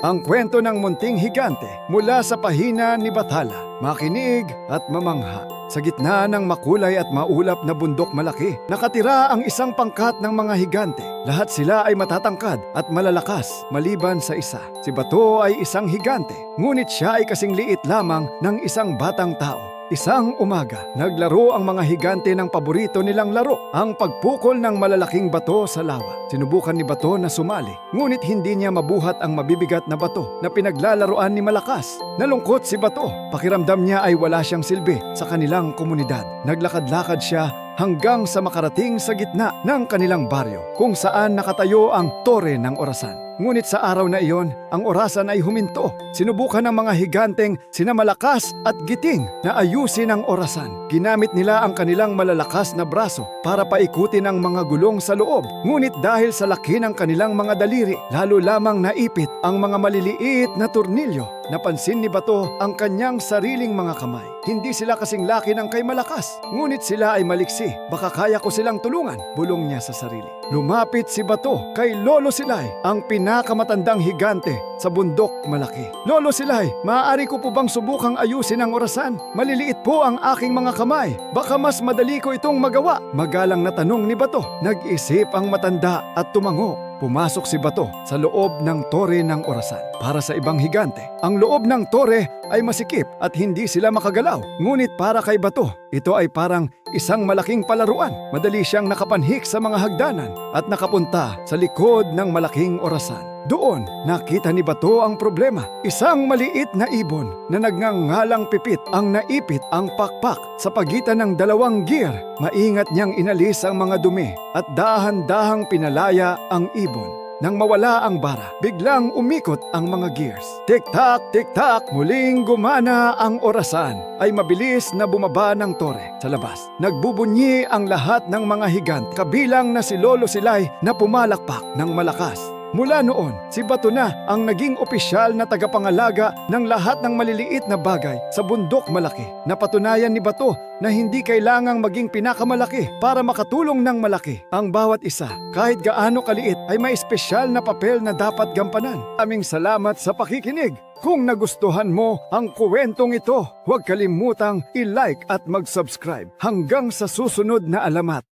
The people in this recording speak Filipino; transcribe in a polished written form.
Ang kwento ng munting higante mula sa pahina ni Bathala, makinig at mamangha. Sa gitna ng makulay at maulap na bundok malaki, nakatira ang isang pangkat ng mga higante. Lahat sila ay matatangkad at malalakas maliban sa isa. Si Bato ay isang higante, ngunit siya ay kasing liit lamang ng isang batang tao. Isang umaga, naglaro ang mga higante ng paborito nilang laro, ang pagpukol ng malalaking bato sa lawa. Sinubukan ni Bato na sumali, ngunit hindi niya mabuhat ang mabibigat na bato na pinaglalaroan ni Malakas. Nalungkot si Bato, pakiramdam niya ay wala siyang silbi sa kanilang komunidad. Naglakad-lakad siya hanggang sa makarating sa gitna ng kanilang baryo, kung saan nakatayo ang tore ng orasan. Ngunit sa araw na iyon, ang orasan ay huminto. Sinubukan ng mga higanteng sina Malakas at Giting na ayusin ang orasan. Ginamit nila ang kanilang malalakas na braso para paikutin ang mga gulong sa loob. Ngunit dahil sa laki ng kanilang mga daliri, lalo lamang naipit ang mga maliliit na tornilyo. Napansin ni Bato ang kanyang sariling mga kamay. Hindi sila kasing laki ng kay Malakas, ngunit sila ay maliksi. Baka kaya ko silang tulungan, bulong niya sa sarili. Lumapit si Bato kay Lolo Silay, ang pinakamatandang higante sa bundok malaki. Lolo Silay, maaari ko po bang subukang ayusin ang orasan? Maliliit po ang aking mga kamay. Baka mas madali ko itong magawa. Magalang na tanong ni Bato. Nag-isip ang matanda at tumango. Pumasok si Bato sa loob ng tore ng orasan. Para sa ibang higante, ang loob ng tore ay masikip at hindi sila makagalaw. Ngunit para kay Bato, ito ay parang isang malaking palaruan. Madali siyang nakapanhik sa mga hagdanan at nakapunta sa likod ng malaking orasan. Doon, nakita ni Bato ang problema. Isang maliit na ibon na nagngangalang Pipit ang naipit ang pakpak sa pagitan ng dalawang gear. Maingat niyang inalis ang mga dumi at dahan-dahang pinalaya ang ibon. Nang mawala ang bara, biglang umikot ang mga gears. Tik-tak, tik-tak, muling gumana ang orasan. Ay mabilis na bumaba ng tore sa labas. Nagbubunyi ang lahat ng mga higant, kabilang na si Lolo Silay na pumalakpak ng malakas. Mula noon, si Bato na ang naging opisyal na tagapangalaga ng lahat ng maliliit na bagay sa bundok malaki. Napatunayan ni Bato na hindi kailangang maging pinakamalaki para makatulong ng malaki. Ang bawat isa, kahit gaano kaliit, ay may espesyal na papel na dapat gampanan. Aming salamat sa pakikinig. Kung nagustuhan mo ang kwentong ito, huwag kalimutang i-like at mag-subscribe. Hanggang sa susunod na alamat.